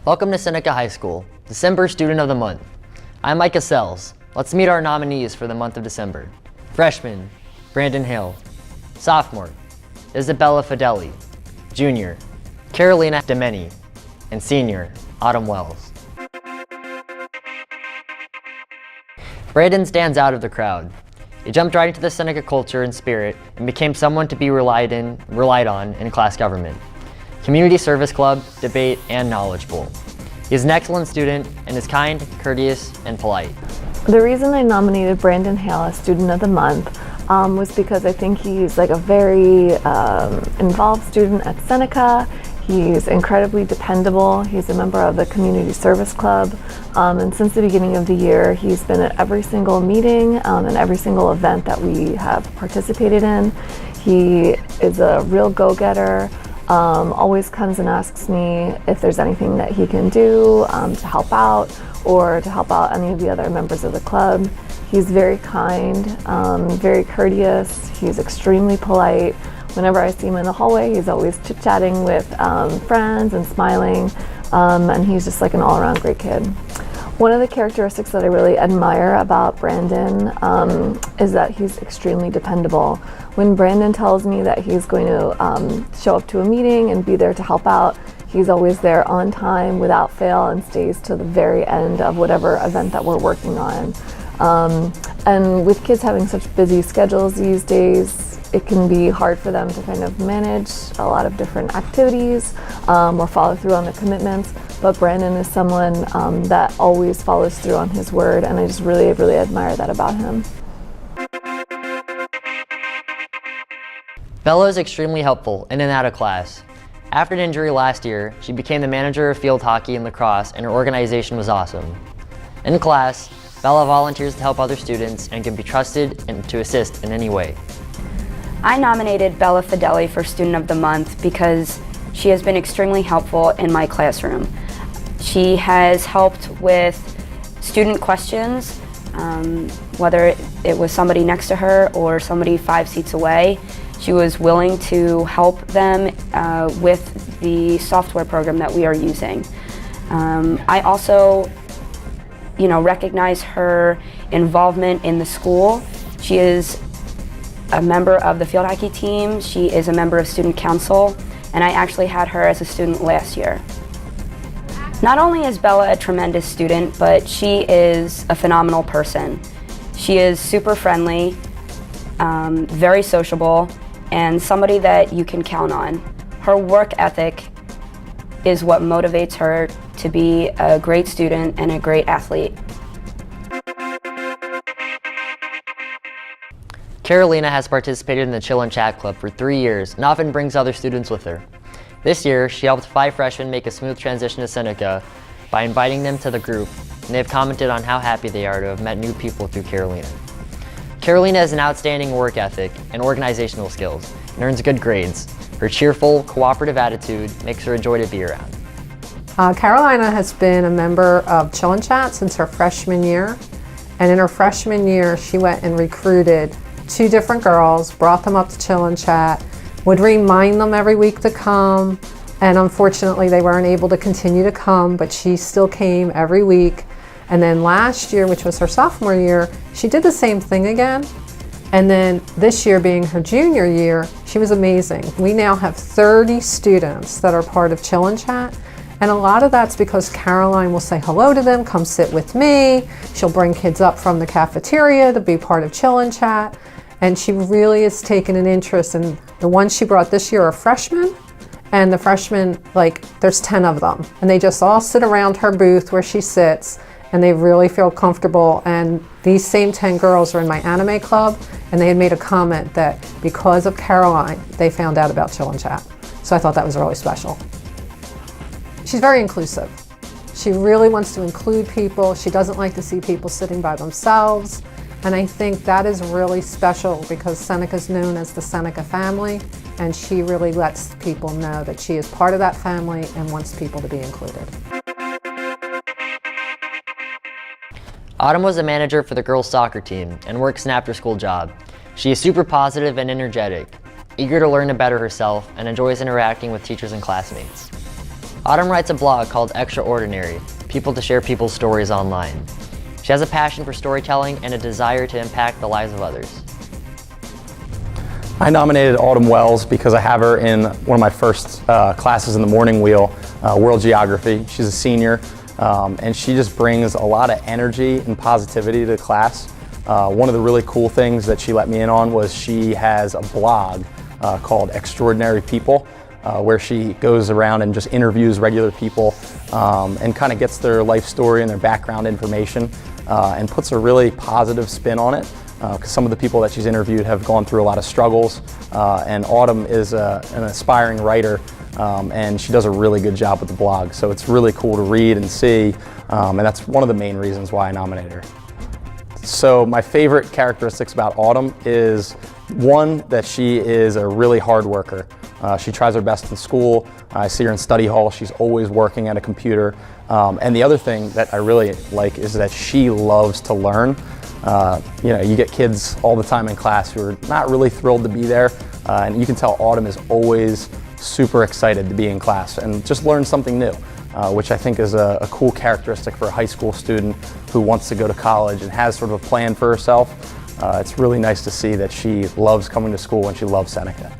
Welcome to Seneca High School, December Student of the Month. I'm Micah Sells. Let's meet our nominees for the month of December. Freshman, Brandon Hale. Sophomore, Isabella Fedeli. Junior, Karolina Demeni. And senior, Autumn Wells. Brandon stands out of the crowd. He jumped right into the Seneca culture and spirit and became someone to be relied on in class government, community service club, debate, and knowledgeable. He is an excellent student and is kind, courteous, and polite. The reason I nominated Brandon Hale as Student of the Month was because I think he's like a very involved student at Seneca. He's incredibly dependable. He's a member of the Community Service Club, and since the beginning of the year, he's been at every single meeting and every single event that we have participated in. He is a real go-getter, always comes and asks me if there's anything that he can do to help out or to help out any of the other members of the club. He's very kind, very courteous. He's extremely polite. Whenever I see him in the hallway, he's always chit-chatting with friends and smiling, and he's just like an all-around great kid. One of the characteristics that I really admire about Brandon is that he's extremely dependable. When Brandon tells me that he's going to show up to a meeting and be there to help out, he's always there on time, without fail, and stays to the very end of whatever event that we're working on. And with kids having such busy schedules these days, it can be hard for them to kind of manage a lot of different activities or follow through on their commitments. But Brandon is someone that always follows through on his word, and I just really, really admire that about him. Bella is extremely helpful in and out of class. After an injury last year, she became the manager of field hockey and lacrosse, and her organization was awesome. In class, Bella volunteers to help other students and can be trusted and to assist in any way. I nominated Bella Fedeli for Student of the Month because she has been extremely helpful in my classroom. She has helped with student questions, whether it was somebody next to her or somebody 5 seats away. She was willing to help them with the software program that we are using. I also, recognize her involvement in the school. She is a member of the field hockey team. She is a member of student council, and I actually had her as a student last year. Not only is Bella a tremendous student, but she is a phenomenal person. She is super friendly, very sociable, and somebody that you can count on. Her work ethic is what motivates her to be a great student and a great athlete. Karolina has participated in the Chill and Chat Club for 3 years and often brings other students with her. This year, she helped 5 freshmen make a smooth transition to Seneca by inviting them to the group, and they have commented on how happy they are to have met new people through Karolina. Karolina has an outstanding work ethic and organizational skills and earns good grades. Her cheerful, cooperative attitude makes her a joy to be around. Karolina has been a member of Chill and Chat since her freshman year, and in her freshman year, she went and recruited 2 different girls, brought them up to Chill and Chat, would remind them every week to come, and unfortunately they weren't able to continue to come, but she still came every week. And then last year, which was her sophomore year, she did the same thing again. And then this year being her junior year, she was amazing. We now have 30 students that are part of Chill and Chat, and a lot of that's because Caroline will say hello to them, come sit with me. She'll bring kids up from the cafeteria to be part of Chill and Chat. And she really has taken an interest in the ones she brought this year are freshmen, and the freshmen, there's 10 of them, and they just all sit around her booth where she sits, and they really feel comfortable. And these same 10 girls are in my anime club, and they had made a comment that because of Caroline, they found out about Chill and Chat. So I thought that was really special. She's very inclusive. She really wants to include people. She doesn't like to see people sitting by themselves. And I think that is really special because Seneca is known as the Seneca family, and she really lets people know that she is part of that family and wants people to be included. Autumn was a manager for the girls' soccer team and works an after-school job. She is super positive and energetic, eager to learn to better herself, and enjoys interacting with teachers and classmates. Autumn writes a blog called Extraordinary, People to Share People's Stories Online. She has a passion for storytelling and a desire to impact the lives of others. I nominated Autumn Wells because I have her in one of my first classes in the morning wheel, World Geography. She's a senior, and she just brings a lot of energy and positivity to the class. One of the really cool things that she let me in on was she has a blog called Extraordinary People, where she goes around and just interviews regular people and kind of gets their life story and their background information and puts a really positive spin on it. Because some of the people that she's interviewed have gone through a lot of struggles, and Autumn is an aspiring writer, and she does a really good job with the blog. So it's really cool to read and see, and that's one of the main reasons why I nominated her. So my favorite characteristics about Autumn is, one, that she is a really hard worker. She tries her best in school. I see her in study hall. She's always working at a computer. And the other thing that I really like is that she loves to learn. You get kids all the time in class who are not really thrilled to be there, and you can tell Autumn is always super excited to be in class and just learn something new, which I think is a cool characteristic for a high school student who wants to go to college and has sort of a plan for herself. It's really nice to see that she loves coming to school and she loves Seneca.